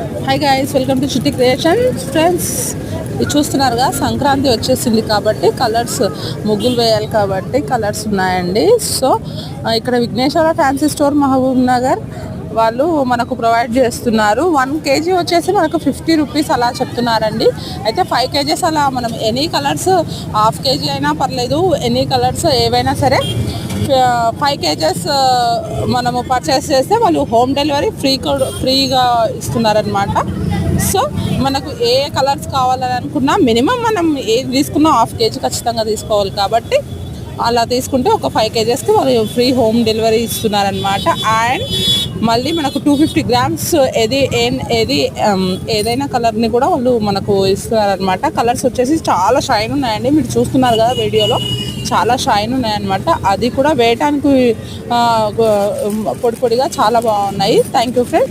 Hi guys, welcome to చిట్టి creations. Friends, ఇది చూస్తున్నారుగా, సంక్రాంతి వచ్చేసింది కాబట్టి కలర్స్ ముగ్గులు వేయాలి కాబట్టి కలర్స్ ఉన్నాయండి. సో ఇక్కడ విఘ్నేశ్వర ఫ్యాన్సీ స్టోర్ మహబూబ్ నగర్ వాళ్ళు మనకు ప్రొవైడ్ చేస్తున్నారు. 1 kg వచ్చేసి మనకు 50 రూపీస్ అలా చెప్తున్నారండి. అయితే 5 kgs అలా మనం ఎనీ కలర్స్ హాఫ్ కేజీ అయినా పర్లేదు, ఎనీ కలర్స్ ఏవైనా సరే 5 kgs మనము పర్చేస్ చేస్తే వాళ్ళు హోమ్ డెలివరీ ఫ్రీగా ఇస్తున్నారనమాట. సో మనకు ఏ కలర్స్ కావాలని అనుకున్నా మినిమం మనం ఏది తీసుకున్నా హాఫ్ కేజీ ఖచ్చితంగా తీసుకోవాలి కాబట్టి అలా తీసుకుంటే ఒక 5 kgsకి వాళ్ళు ఫ్రీ హోమ్ డెలివరీ ఇస్తున్నారనమాట. అండ్ మళ్ళీ మనకు 250 grams ఏదైనా కలర్ని కూడా వాళ్ళు మనకు ఇస్తున్నారనమాట. కలర్స్ వచ్చేసి చాలా షైన్ ఉన్నాయండి, మీరు చూస్తున్నారు కదా వీడియోలో, చాలా షైన్ ఉన్నాయన్నమాట. అది కూడా వేయటానికి పొడి పొడిగా చాలా బాగున్నాయి. Thank you friends.